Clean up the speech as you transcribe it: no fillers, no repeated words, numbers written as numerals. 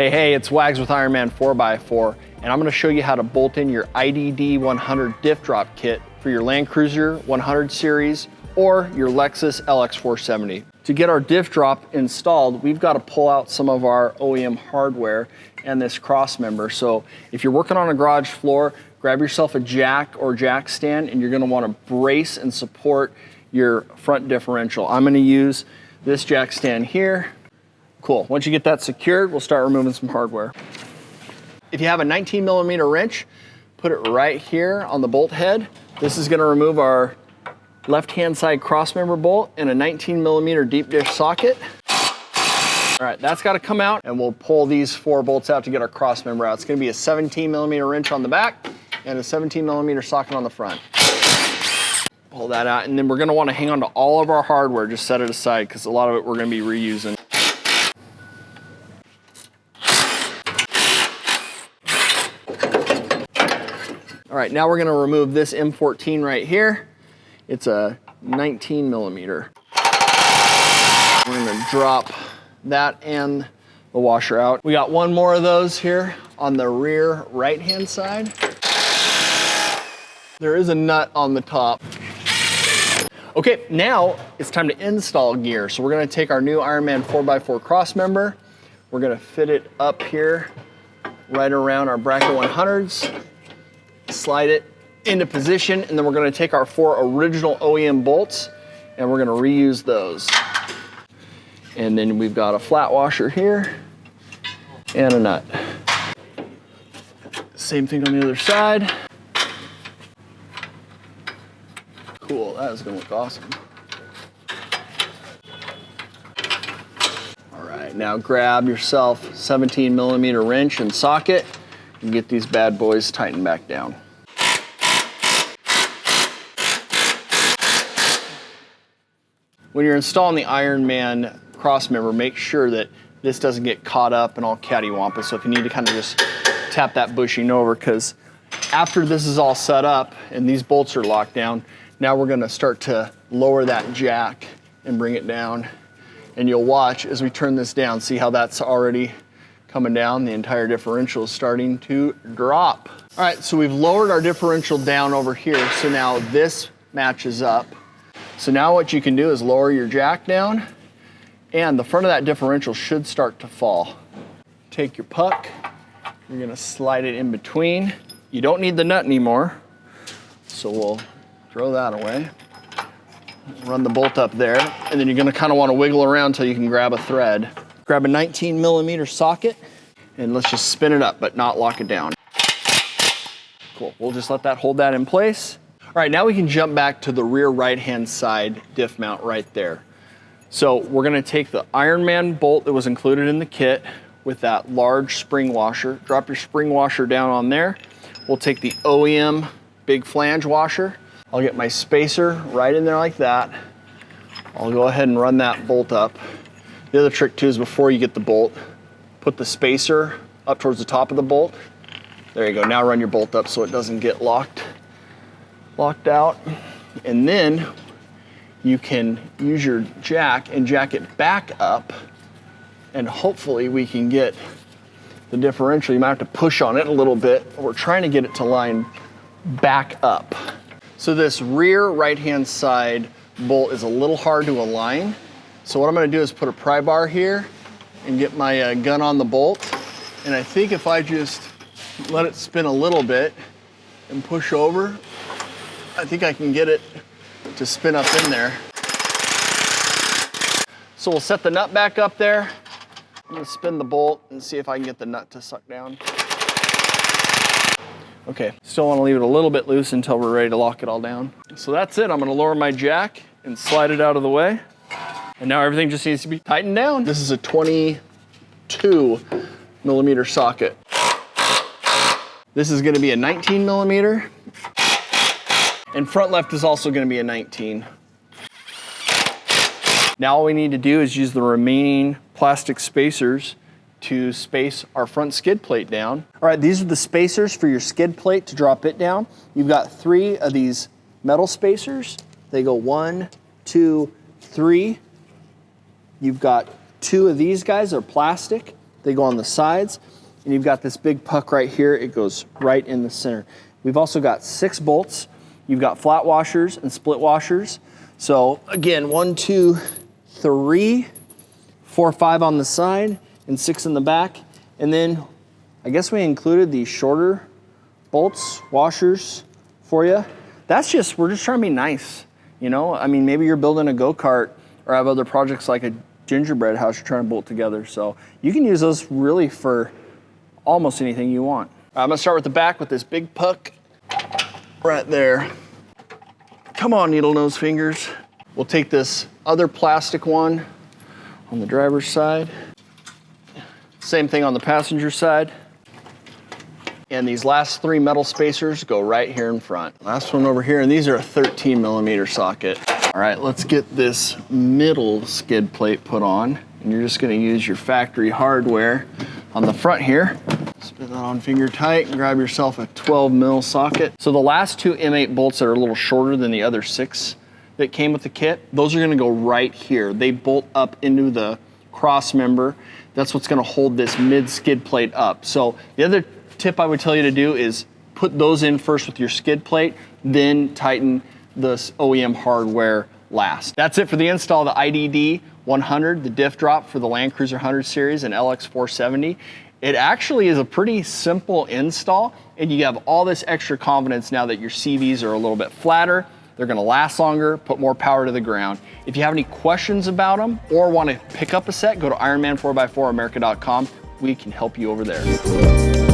Hey, it's Wags with Ironman 4x4, and I'm gonna show you how to bolt in your IDD 100 diff drop kit for your Land Cruiser 100 series or your Lexus LX470. To get our diff drop installed, we've got to pull out some of our OEM hardware and this cross member. So if you're working on a garage floor, grab yourself a jack or jack stand, and you're gonna wanna brace and support your front differential. I'm gonna use this jack stand here. Cool, once you get that secured, we'll start removing some hardware. If you have a 19mm wrench, put it right here on the bolt head. This is gonna remove our left-hand side crossmember bolt and a 19mm deep dish socket. All right, that's gotta come out, and we'll pull these 4 bolts out to get our crossmember out. It's gonna be a 17mm wrench on the back and a 17mm socket on the front. Pull that out, and then we're gonna wanna hang on to all of our hardware, just set it aside, because a lot of it we're gonna be reusing. All right, now we're gonna remove this M14 right here. It's a 19mm. We're gonna drop that and the washer out. We got one more of those here on the rear right-hand side. There is a nut on the top. Okay, now it's time to install gear. So we're gonna take our new Ironman 4x4 crossmember. We're gonna fit it up here, right around our bracket 100s. Slide it into position, and then we're gonna take our 4 original OEM bolts and we're gonna reuse those. And then we've got a flat washer here and a nut. Same thing on the other side. Cool, that is gonna look awesome. All right, now grab yourself 17mm wrench and socket and get these bad boys tightened back down. When you're installing the Ironman crossmember, make sure that this doesn't get caught up and all cattywampus. So if you need to kind of just tap that bushing over, because after this is all set up and these bolts are locked down, now we're gonna start to lower that jack and bring it down. And you'll watch as we turn this down, see how that's already coming down. The entire differential is starting to drop. All right, so we've lowered our differential down over here. So now this matches up. So now what you can do is lower your jack down, and the front of that differential should start to fall. Take your puck, you're gonna slide it in between. You don't need the nut anymore, so we'll throw that away. Run the bolt up there, and then you're gonna kinda wanna wiggle around until you can grab a thread. Grab a 19mm socket, and let's just spin it up, but not lock it down. Cool, we'll just let that hold that in place. All right, now we can jump back to the rear right-hand side diff mount right there. So we're gonna take the Ironman bolt that was included in the kit with that large spring washer. Drop your spring washer down on there. We'll take the OEM big flange washer. I'll get my spacer right in there like that. I'll go ahead and run that bolt up. The other trick too is before you get the bolt, put the spacer up towards the top of the bolt. There you go, now run your bolt up so it doesn't get locked out. And then you can use your jack and jack it back up, and hopefully we can get the differential. You might have to push on it a little bit. We're trying to get it to line back up. So this rear right-hand side bolt is a little hard to align. So what I'm gonna do is put a pry bar here and get my gun on the bolt. And I think if I just let it spin a little bit and push over, I think I can get it to spin up in there. So we'll set the nut back up there. I'm gonna spin the bolt and see if I can get the nut to suck down. Okay, still wanna leave it a little bit loose until we're ready to lock it all down. So that's it, I'm gonna lower my jack and slide it out of the way. And now everything just needs to be tightened down. This is a 22mm socket. This is gonna be a 19mm. And front left is also gonna be a 19. Now all we need to do is use the remaining plastic spacers to space our front skid plate down. All right, these are the spacers for your skid plate to drop it down. You've got 3 of these metal spacers. They go 1, 2, 3. You've got 2 of these guys are plastic, they go on the sides, and you've got this big puck right here. It goes right in the center. We've also got 6 bolts. You've got flat washers and split washers. So again, 1, 2, 3, 4, 5 on the side and 6 in the back. And then I guess we included these shorter bolts, washers for you. That's just, we're just trying to be nice. You know, I mean, maybe you're building a go-kart or have other projects like a gingerbread house you're trying to bolt together. So you can use those really for almost anything you want. I'm gonna start with the back with this big puck right there. Come on, needle nose fingers. We'll take this other plastic one on the driver's side. Same thing on the passenger side. And these last 3 metal spacers go right here in front. Last one over here, and these are a 13mm socket. All right, let's get this middle skid plate put on. And you're just gonna use your factory hardware on the front here. Spin that on finger tight and grab yourself a 12mm socket. So the last 2 M8 bolts that are a little shorter than the other 6 that came with the kit, those are gonna go right here. They bolt up into the cross member. That's what's gonna hold this mid skid plate up. So the other tip I would tell you to do is put those in first with your skid plate, then tighten the OEM hardware last. That's it for the install of the IDD 100, the diff drop for the Land Cruiser 100 series and LX470. It actually is a pretty simple install, and you have all this extra confidence now that your CVs are a little bit flatter. They're gonna last longer, put more power to the ground. If you have any questions about them or wanna pick up a set, go to Ironman 4x4America.com. We can help you over there.